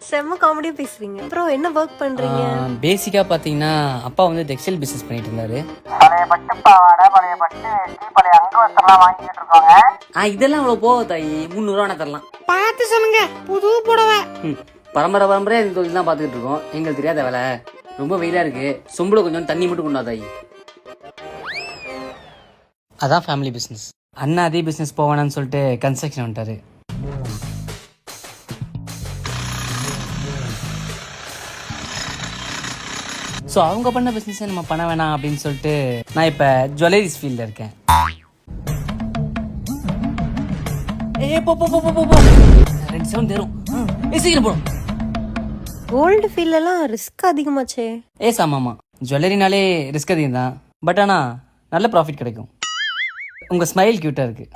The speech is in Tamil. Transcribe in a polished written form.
செம்ம காமெடியா பேசுறீங்க. அப்புறம் என்ன ஒர்க் பண்றீங்க? பேசிக்கா பாத்தீங்கன்னா அப்பா வந்து டெக்ஸ்டைல் பிசினஸ் பண்ணிட்டு இருந்தாரு. பழைய பட்டு பாவாடை, பழைய பட்டு வேஷ்டி, பழைய அங்கவஸ்திரம்லாம் வாங்கிட்டு இருக்கோங்க. இதெல்லாம் அவ்வளவு போக தாயி, 300 தரலாம். பார்த்து சொல்லுங்க, புது புடவை. பரம்பரை இந்த தொழில் தான் பாத்துக்கிட்டு இருக்கோம். எங்களுக்கு தெரியாத வேலை. ரொம்ப வெயிலா இருக்கு, சொம்புல கொஞ்சம் தண்ணி மட்டும் கொண்டா தாயி. அதான் ஃபேமிலி பிசினஸ். அண்ணா அதே பிசினஸ் போவானான்னு சொல்லிட்டு கன்ஸ்ட்ரக்ஷன் வந்துட்டாரு. ஸோ அவங்க பண்ண பிஸ்னஸை நம்ம பண்ண வேணாம் அப்படின்னு சொல்லிட்டு நான் இப்போ ஜுவல்லரிஸ் ஃபீல்டில் இருக்கேன். போ 2 செவன் தரும். சீக்கிரம் போடும். கோல்டு ஃபீல்ட்லாம் ரிஸ்க் அதிகமாச்சே. ஆமாம்மா, ஜுவல்லரினாலே ரிஸ்க் அதிகம் தான். பட் ஆனால் நல்ல ப்ராஃபிட் கிடைக்கும். உங்கள் ஸ்மைல் க்யூட்டாக இருக்குது.